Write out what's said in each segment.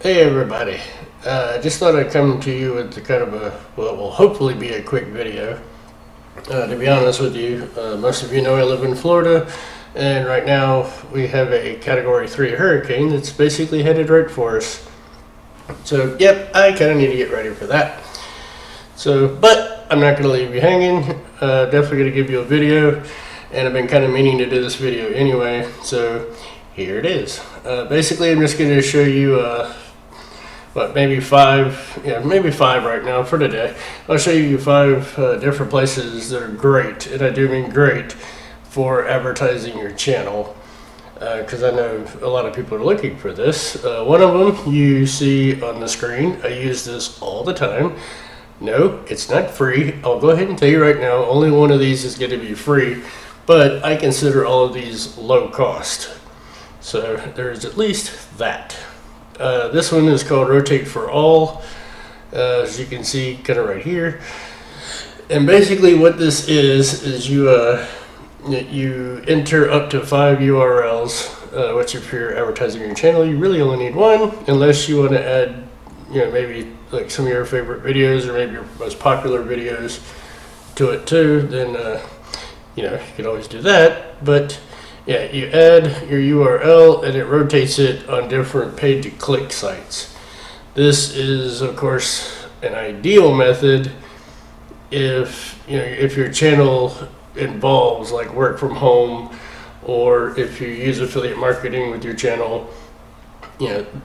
Hey everybody, just thought I'd come to you with the kind of a, what will hopefully be a quick video. To be honest with you, most of you know I live in Florida, and right now we have a Category 3 hurricane that's basically headed right for us. So, yep, I kind of need to get ready for that. So, but I'm not going to leave you hanging, definitely going to give you a video, and I've been kind of meaning to do this video anyway, so here it is. Basically, I'm just going to show you maybe five right now for today. I'll show you five different places that are great, and I do mean great, for advertising your channel, because I know a lot of people are looking for this. One of them you see on the screen. I use this all the time. No, it's not free. I'll go ahead and tell you right now, only one of these is going to be free, but I consider all of these low cost. So there's at least that. This one is called Rotate for All, as you can see kind of right here. And basically what this is you enter up to 5 URLs, which if you're advertising your channel, you really only need one, unless you want to add, maybe like some of your favorite videos or maybe your most popular videos to it too, then, you can always do that. But yeah, you add your URL and it rotates it on different pay-to-click sites. This is, of course, an ideal method if your channel involves like work from home, or if you use affiliate marketing with your channel,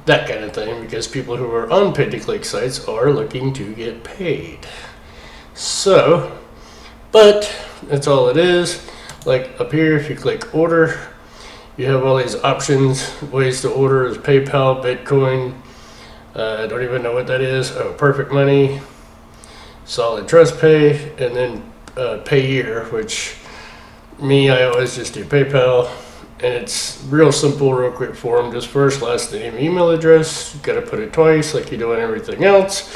that kind of thing, because people who are on pay-to-click sites are looking to get paid. So, but that's all it is. Like up here, if you click order, you have all these options. Ways to order is PayPal, Bitcoin, I don't even know what that is. Oh, Perfect Money, Solid Trust Pay, and then Payeer, which I always just do PayPal. And it's real simple, real quick form. Just first, last name, email address. You gotta put it twice like you do on everything else.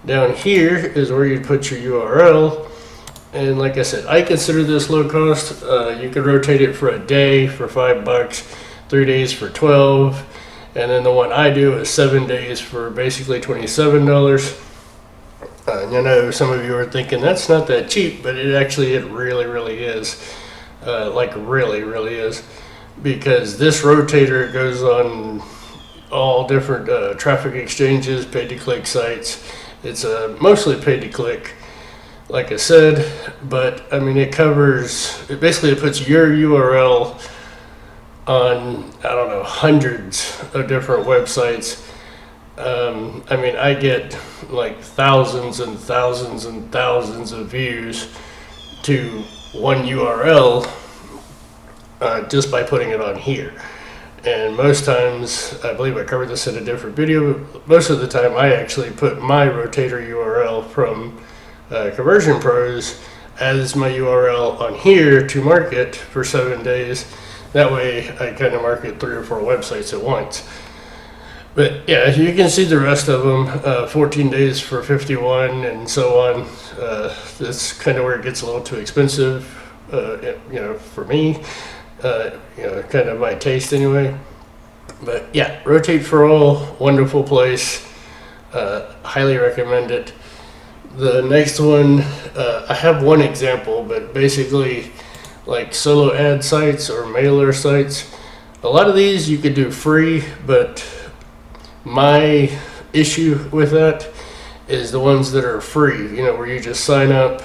Down here is where you put your URL. And like I said, I consider this low cost. You could rotate it for a day for $5, 3 days for 12, and then the one I do is 7 days for basically $27. I know some of you are thinking that's not that cheap, but it really is. Really is, because this rotator goes on all different traffic exchanges, pay-to-click sites. It's mostly pay-to-click, like I said, but it basically puts your URL on, I don't know, hundreds of different websites. I get like thousands and thousands and thousands of views to one URL just by putting it on here. And most times, I believe I covered this in a different video, but most of the time I actually put my rotator URL from Conversion Pros as my URL on here to market for 7 days. That way I kind of market 3 or 4 websites at once. But yeah, you can see the rest of them, 14 days for 51 and so on. That's kind of where it gets a little too expensive, for me, kind of my taste anyway. But yeah, Rotate for All, wonderful place, highly recommend it. The next one, I have one example, but basically like solo ad sites or mailer sites, a lot of these you could do free, but my issue with that is the ones that are free, where you just sign up,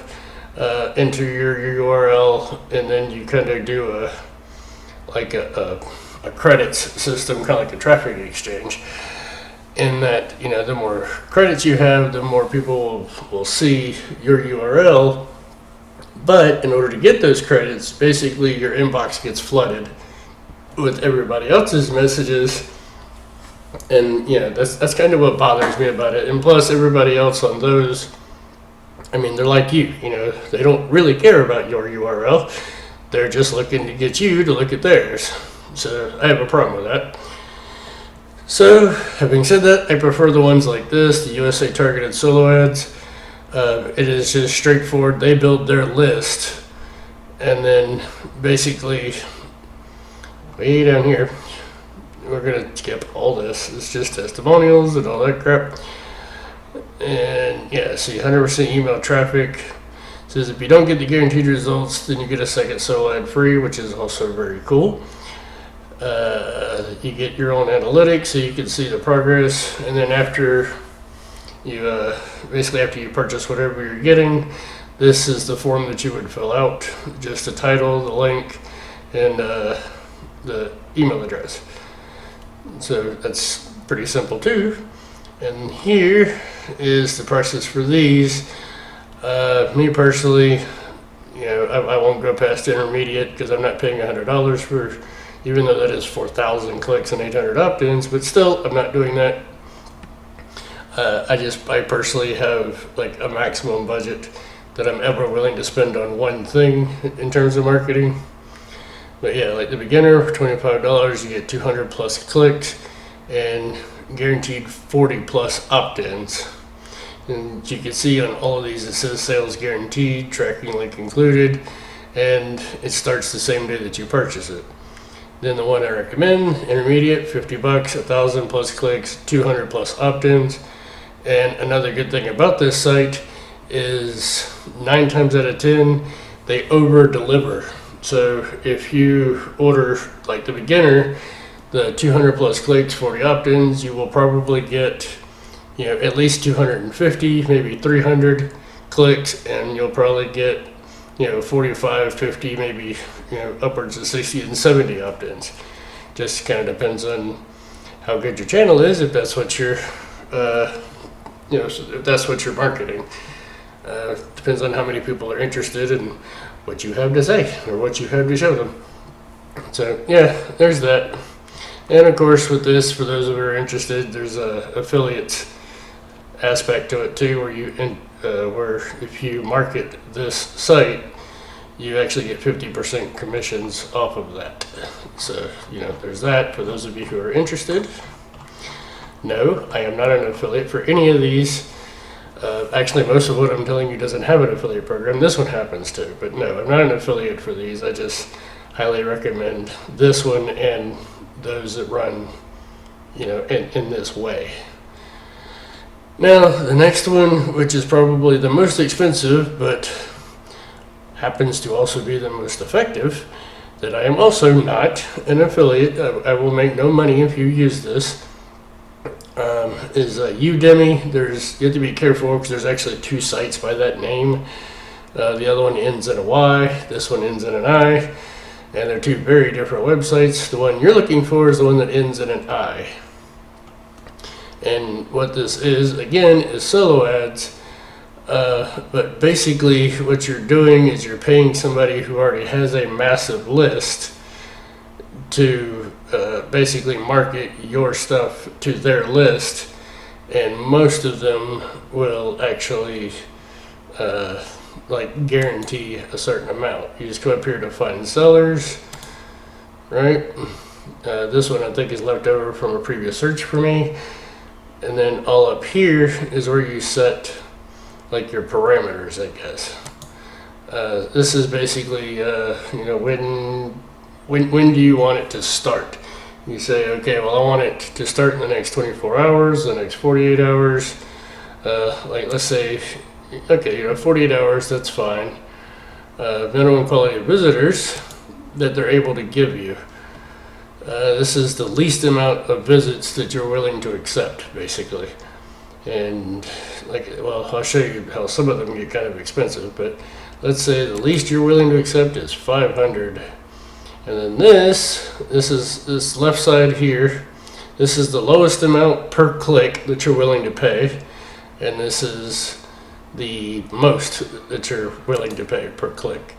enter your URL, and then you kind of do a credits system, kind of like a traffic exchange. In that, the more credits you have, the more people will see your URL. But in order to get those credits, basically your inbox gets flooded with everybody else's messages. And that's kind of what bothers me about it. And plus, everybody else on those, they're like you. They don't really care about your URL. They're just looking to get you to look at theirs. So I have a problem with that. So, having said that, I prefer the ones like this, the USA Targeted Solo Ads. It is just straightforward. They build their list, and then basically, way down here, we're gonna skip all this. It's just testimonials and all that crap. And yeah, see, 100% email traffic. Says if you don't get the guaranteed results, then you get a second solo ad free, which is also very cool. You get your own analytics, so you can see the progress. And then after you, basically after you purchase whatever you're getting, this is the form that you would fill out. Just the title, the link, and the email address. So that's pretty simple too. And here is the prices for these. Me personally, I won't go past intermediate because I'm not paying $100 for, even though that is 4,000 clicks and 800 opt-ins, but still, I'm not doing that. I personally have like a maximum budget that I'm ever willing to spend on one thing in terms of marketing. But yeah, like the beginner for $25, you get 200 plus clicks and guaranteed 40 plus opt-ins. And you can see on all of these it says sales guaranteed, tracking link included, and it starts the same day that you purchase it. Then the one I recommend, intermediate, 50 bucks, 1,000 plus clicks, 200 plus opt-ins. And another good thing about this site is 9 times out of 10, they over deliver. So if you order like the beginner, the 200 plus clicks, 40 opt-ins, you will probably get, at least 250, maybe 300 clicks, and you'll probably get, 45, 50, maybe, upwards of 60 and 70 opt-ins. Just kind of depends on how good your channel is, if that's what you're, if that's what you're marketing. Depends on how many people are interested and what you have to say or what you have to show them. So yeah, there's that. And of course with this, for those who are interested, there's a affiliate aspect to it too, where if you market this site, you actually get 50% commissions off of that. So, there's that for those of you who are interested. No, I am not an affiliate for any of these. Actually, most of what I'm telling you doesn't have an affiliate program. This one happens to, but no, I'm not an affiliate for these. I just highly recommend this one and those that run, in this way. Now, the next one, which is probably the most expensive, but happens to also be the most effective, that I am also not an affiliate. I will make no money if you use this. Is Udemy. You have to be careful because there's actually 2 sites by that name. The other one ends in a Y, this one ends in an I, and they're 2 very different websites. The one you're looking for is the one that ends in an I. And what this is, again, is solo ads. But basically what you're doing is you're paying somebody who already has a massive list to basically market your stuff to their list, and most of them will actually guarantee a certain amount. You just come up here to find sellers, right? This one I think is left over from a previous search for me, and then all up here is where you set like your parameters, I guess. This is basically when do you want it to start? You say, okay, well, I want it to start in the next 24 hours, the next 48 hours. Let's say, okay, 48 hours, that's fine. Minimum quality of visitors that they're able to give you. This is the least amount of visits that you're willing to accept, basically. And I'll show you how some of them get kind of expensive, but let's say the least you're willing to accept is 500. And then this left side here, this is the lowest amount per click that you're willing to pay. And this is the most that you're willing to pay per click,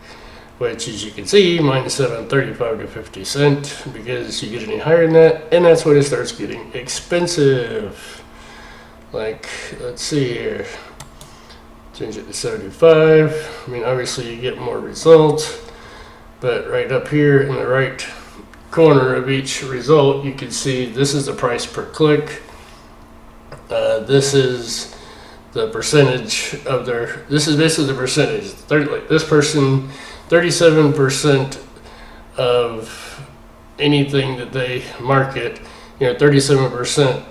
which, as you can see, mine is set on 35 to 50 cents, because you get any higher than that, and that's when it starts getting expensive. Let's see here, change it to 75. I mean, obviously you get more results, but right up here in the right corner of each result, you can see this is the price per click. This is the percentage of this is basically the percentage. This person, 37% of anything that they market 37%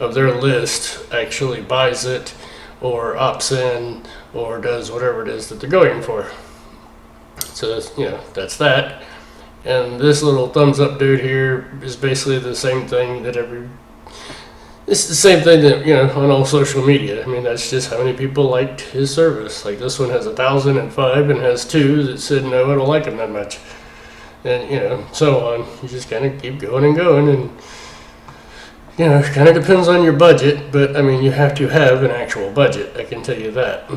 of their list actually buys it or opts in or does whatever it is that they're going for. So that's that. And this little thumbs up dude here is basically the same thing that it's the same thing that, on all social media. I mean, that's just how many people liked his service. Like this one has 1,005 and has 2 that said, no, I don't like him that much. And, so on. You just kind of keep going and going. And, it kind of depends on your budget, but I mean, you have to have an actual budget. I can tell you that.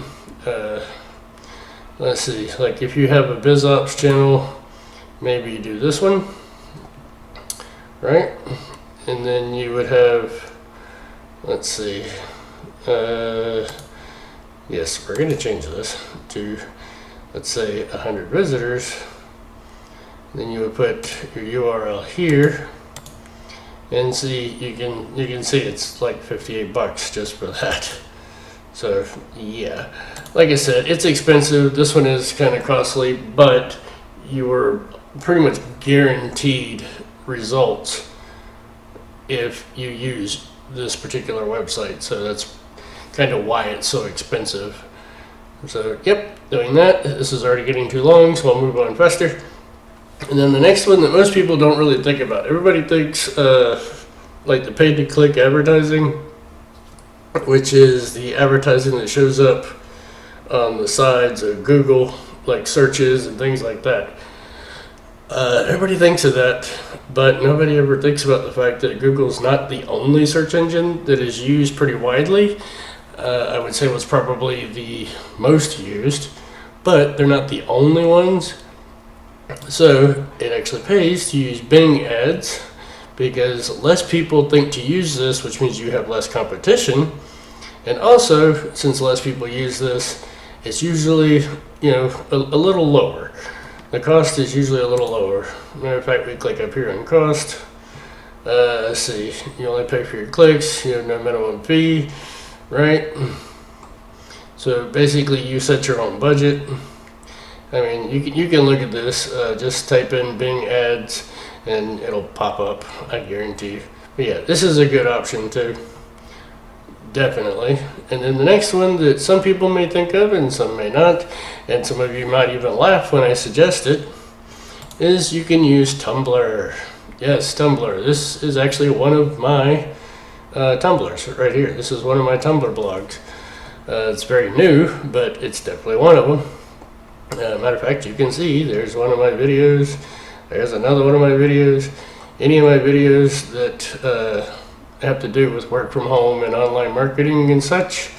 Let's see, like if you have a BizOps channel, maybe you do this one, right? And then you would have, let's see, yes, we're going to change this to, let's say, 100 visitors. Then you would put your URL here, and see, you can see it's like $58 just for that. So yeah, like I said, it's expensive. This one is kind of costly, but you are pretty much guaranteed results if you use this particular website. So that's kind of why it's so expensive. So yep, doing that. This is already getting too long, so I'll move on faster. And then the next one that most people don't really think about. Everybody thinks like the pay-to-click advertising, which is the advertising that shows up on the sides of Google, like searches and things like that. Everybody thinks of that, but nobody ever thinks about the fact that Google's not the only search engine that is used pretty widely. I would say was probably the most used, but they're not the only ones. So it actually pays to use Bing ads because less people think to use this, which means you have less competition. And also, since less people use this, it's usually, a little lower. The cost is usually a little lower. Matter of fact, we click up here on cost. Let's see, you only pay for your clicks, you have no minimum fee, right? So basically you set your own budget. I mean, you can look at this, just type in Bing ads and it'll pop up, I guarantee you. But yeah, this is a good option too, definitely. And then the next one that some people may think of and some may not, and some of you might even laugh when I suggest it, is you can use Tumblr. Yes, Tumblr. This is actually one of my Tumblrs right here. This is one of my Tumblr blogs. It's very new, but it's definitely one of them. Matter of fact, you can see there's one of my videos, there's another one of my videos. Any of my videos that have to do with work from home and online marketing and such,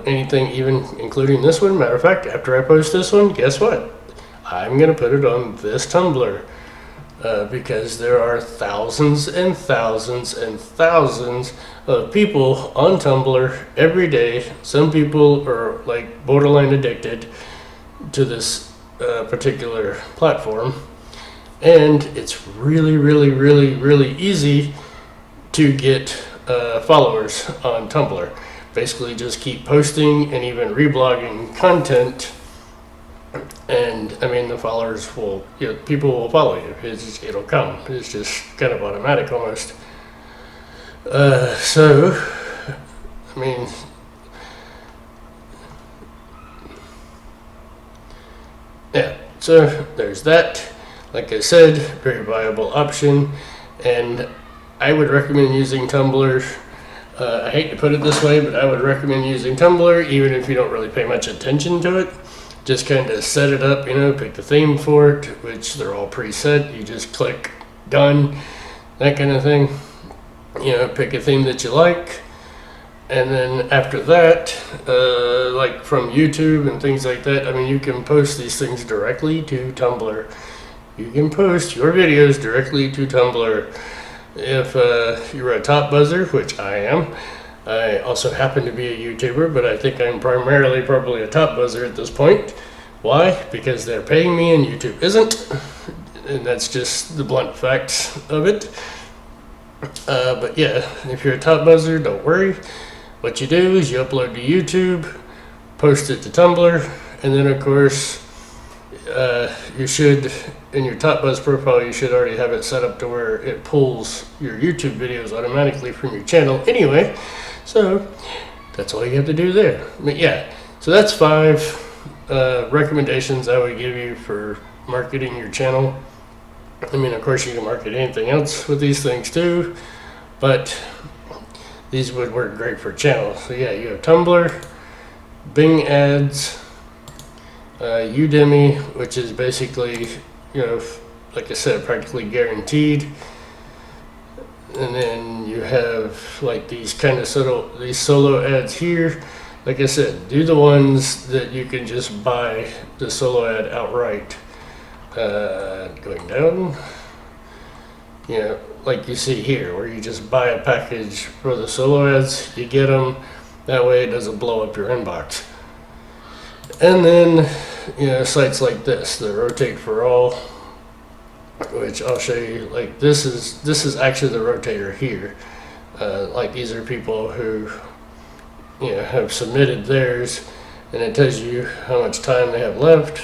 anything even including this one. Matter of fact, after I post this one, guess what? I'm going to put it on this Tumblr because there are thousands and thousands and thousands of people on Tumblr every day. Some people are like borderline addicted to this particular platform, and it's really, really, really, really easy to get followers on Tumblr. Basically just keep posting and even reblogging content, and I mean the followers will, people will follow you. It'll come. It's just kind of automatic almost. So I mean, yeah, so there's that. Like I said, very viable option, and I would recommend using Tumblr. I hate to put it this way, but I would recommend using Tumblr even if you don't really pay much attention to it. Just kind of set it up, pick the theme for it, which they're all preset. You just click done, that kind of thing. Pick a theme that you like. And then after that, like from YouTube and things like that, I mean, you can post these things directly to Tumblr. You can post your videos directly to Tumblr. If you're a top buzzer, which I am, I also happen to be a YouTuber, but I think I'm primarily probably a top buzzer at this point. Why? Because they're paying me and YouTube isn't. And that's just the blunt facts of it. But yeah, if you're a top buzzer, don't worry. What you do is you upload to YouTube, post it to Tumblr, and then of course you should in your Top Buzz profile, you should already have it set up to where it pulls your YouTube videos automatically from your channel anyway. So that's all you have to do there. But yeah, so that's 5 recommendations I would give you for marketing your channel. I mean, of course, you can market anything else with these things too, but these would work great for channels. So yeah, you have Tumblr, Bing Ads, Udemy, which is basically, you know, like I said, practically guaranteed. And then you have like these kind of solo ads here. Like I said, do the ones that you can just buy the solo ad outright. Going down, you know, like you see here, where you just buy a package for the solo ads, you get them, that way it doesn't blow up your inbox. And then, you know, sites like this, the Rotate for All, which I'll show you. Like this is actually the rotator here. Like these are people who, you know, have submitted theirs, and it tells you how much time they have left.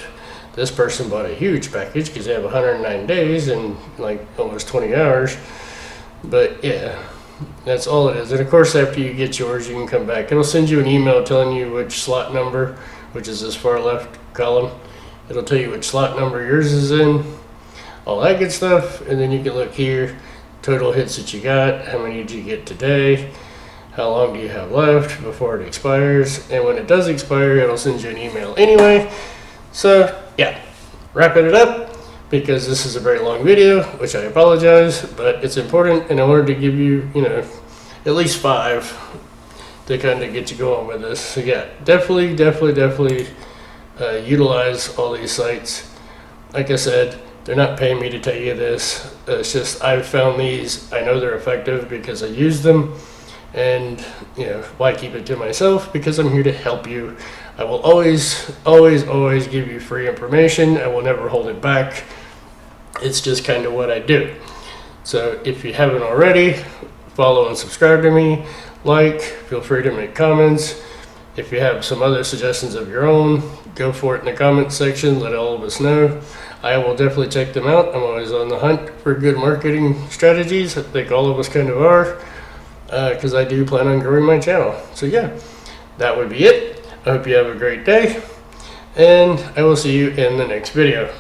This person bought a huge package because they have 109 days and like almost 20 hours. But yeah, that's all it is. And of course, after you get yours, you can come back. It'll send you an email telling you which slot number, which is this far left column. It'll tell you which slot number yours is in, all that good stuff. And then you can look here, total hits that you got, how many did you get today, how long do you have left before it expires. And when it does expire, it'll send you an email anyway. So yeah, wrapping it up, because this is a very long video, which I apologize, but it's important, and I wanted to give you, you know, at least 5 to kind of get you going with this. So yeah, definitely utilize all these sites. Like I said, they're not paying me to tell you this. It's just I've found these. I know they're effective because I use them, and you know, why keep it to myself? Because I'm here to help you. I will always give you free information. I will never hold it back. It's just kind of what I do. So if you haven't already, follow and subscribe to me. Like, feel free to make comments. If you have some other suggestions of your own, go for it in the comment section. Let all of us know. I will definitely check them out. I'm always on the hunt for good marketing strategies. I think all of us kind of are, because I do plan on growing my channel. So yeah, that would be it. I hope you have a great day, and I will see you in the next video.